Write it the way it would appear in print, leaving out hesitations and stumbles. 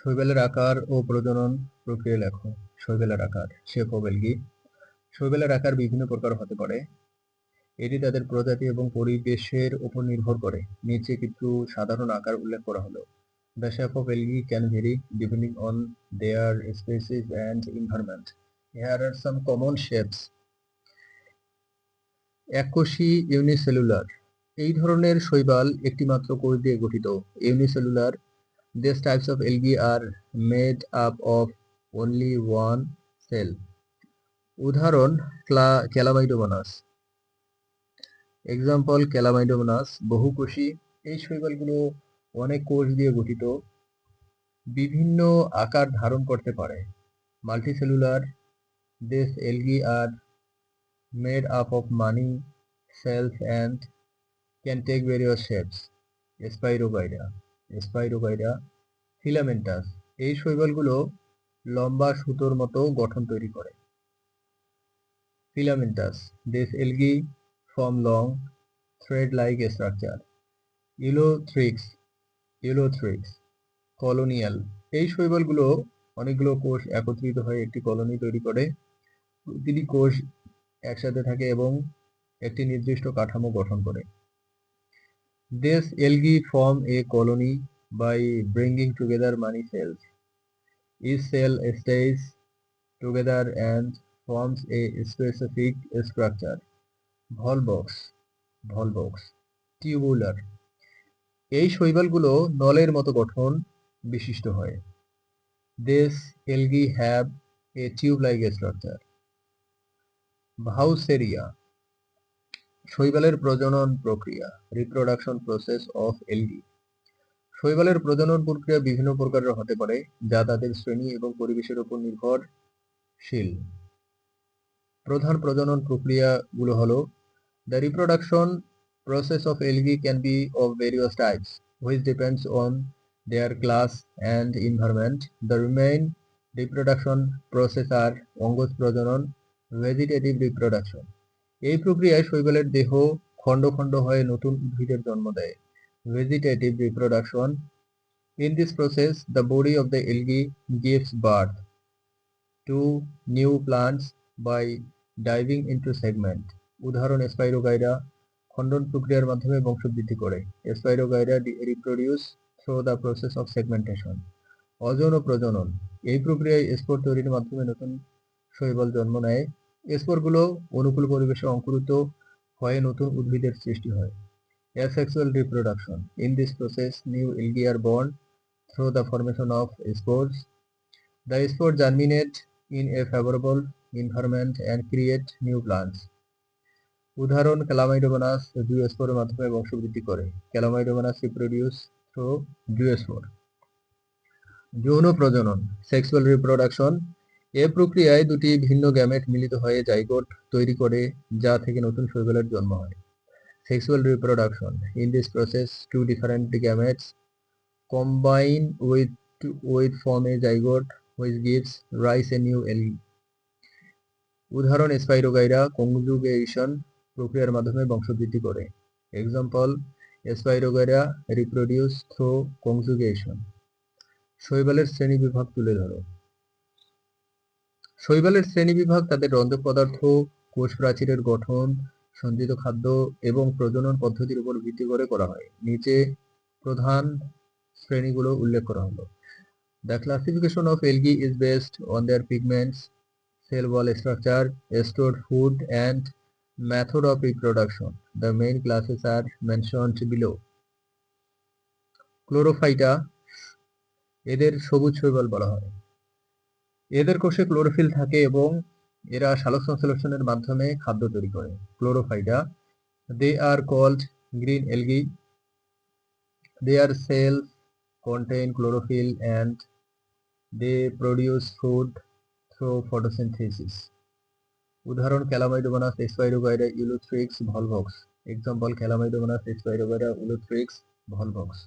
শৈবালের আকার ও প্রজনন প্রক্রিয়া লেখো। শৈবালের আকার, শেপ অফ এলগি। শৈবালের আকার বিভিন্ন প্রকার হতে পারে। এটি তাদের প্রজাতি এবং পরিবেশের উপর নির্ভর করে। নিচে কিছু সাধারণ আকার উল্লেখ করা হলো। The shape of algae can vary depending on their species and environment. Here are some common shapes. এককোষী ইউনিসেলুলার। এই ধরনের শৈবাল একটি মাত্র কোষ দিয়ে গঠিত। Unicellular. These types of algae are made up of only one cell. উদাহরণ ক্যালামাইডোমোনাস। এক্সাম্পল ক্যালামাইডোমোনাস বহুকোষী। এই শৈবালগুলো অনেক কোষ দিয়ে গঠিত, বিভিন্ন আকার ধারণ করতে পারে। Multicellular. These algae are made up of many cells and can take various shapes. Spirogyra. Filamentous. এই শৈবালগুলো লম্বা সুতোর মতো গঠন তৈরি করে। Filamentous. These algae form long thread-like structure. Ulothrix. Colonial. এই শৈবালগুলো অনেকগুলো কোষ একত্রিত হয়ে একটি কলোনি তৈরি করে। প্রতিটি কোষ একসাথে থাকে এবং একটি নির্দিষ্ট কাঠামো গঠন করে। These algae form a colony by bringing together many cells. Each cell stays together and forms a specific structure. Volvox. Tubular. এই শৈবালগুলো নলের মতো গঠন বিশিষ্ট হয়। These algae have a tube-like structure. ভাউসেরিয়া। শৈবালের প্রজনন প্রক্রিয়া, রিপ্রোডাকশন প্রসেস অফ এলগি। শৈবালের প্রজনন প্রক্রিয়া বিভিন্ন প্রকারের হতে পারে, যা তাদের শ্রেণী এবং পরিবেশের উপর নির্ভরশীল। প্রধান প্রজনন প্রক্রিয়াগুলো হলো: the reproduction process of algae can be of various types, which depends on their class and environment. The main reproduction process are অঙ্গজ প্রজনন, ভেজিটেটিভ রিপ্রোডাকশন। এই প্রক্রিয়ায় শৈবালের দেহ খণ্ড খণ্ড হয়ে নতুন উদ্ভিদের জন্ম দেয়। Vegetative reproduction. In this process, the body of the algae gives birth to new plants by diving into segment. উদাহরণ স্পাইরোগাইরা। খণ্ডন প্রক্রিয়ার মাধ্যমে বংশবৃদ্ধি করে। Spirogyra reproduce through the process of segmentation. অযৌন প্রজনন। এই প্রক্রিয়ায় স্পোর তৈরির মাধ্যমে নতুন শৈবাল জন্ম নেয়। স্পোরগুলো অনুকূল পরিবেশে অঙ্কুরিত হয়ে নতুন উদ্ভিদের সৃষ্টি হয়। Asexual reproduction. In this process, new algae are born through the formation of spores. The spores germinate in a favorable environment and create new plants. উদাহরণ ক্যালামাইডোমোনাস জুওস্পোরের মাধ্যমে বংশবৃদ্ধি করে। ক্যালামাইডোমোনাস রিপ্রোডিউস থ্রু জুওস্পোর। যৌন প্রজনন, সেক্সুয়াল রিপ্রোডাকশন। এ প্রক্রিয়ায় দুটি ভিন্ন গ্যামেট মিলিত হয়ে জাইগোট তৈরি করে, যা থেকে নতুন শৈবালের জন্ম হয়। Sexual reproduction. In this process, two different gametes combine with form a zygote, which gives rise a new algae. উদাহরণ স্পাইরোগাইরা কনজুগেশন প্রক্রিয়ার মাধ্যমে বংশবৃদ্ধি করে। Example spirogyra reproduce through conjugation. শৈবালের শ্রেণীবিভাগ তুলে ধরো। শৈবালের শ্রেণীবিভাগ তাদের রঞ্জক পদার্থ, কোষ প্রাচীরের গঠন, সঞ্চিত খাদ্য এবং প্রজনন পদ্ধতির উপর ভিত্তি করে করা হয়। নিচে প্রধান শ্রেণীগুলো উল্লেখ করা হলো। The classification of algae is based on their pigments, cell wall structure, stored food, and method of reproduction. The main classes are mentioned below. ক্লোরোফাইটা। এদের সবুজ শৈবাল বলা হয়। এদের কোষে ক্লোরোফিল থাকে এবং এরা সালোকসংশ্লেষণের মাধ্যমে খাদ্য তৈরি করে। ক্লোরোফাইটা। They are called green algae. Their cells contain chlorophyll and they produce food through photosynthesis. উদাহরণ Chlamydomonas Spirogyra Ulothrix Volvox. Example Chlamydomonas Spirogyra Ulothrix Volvox.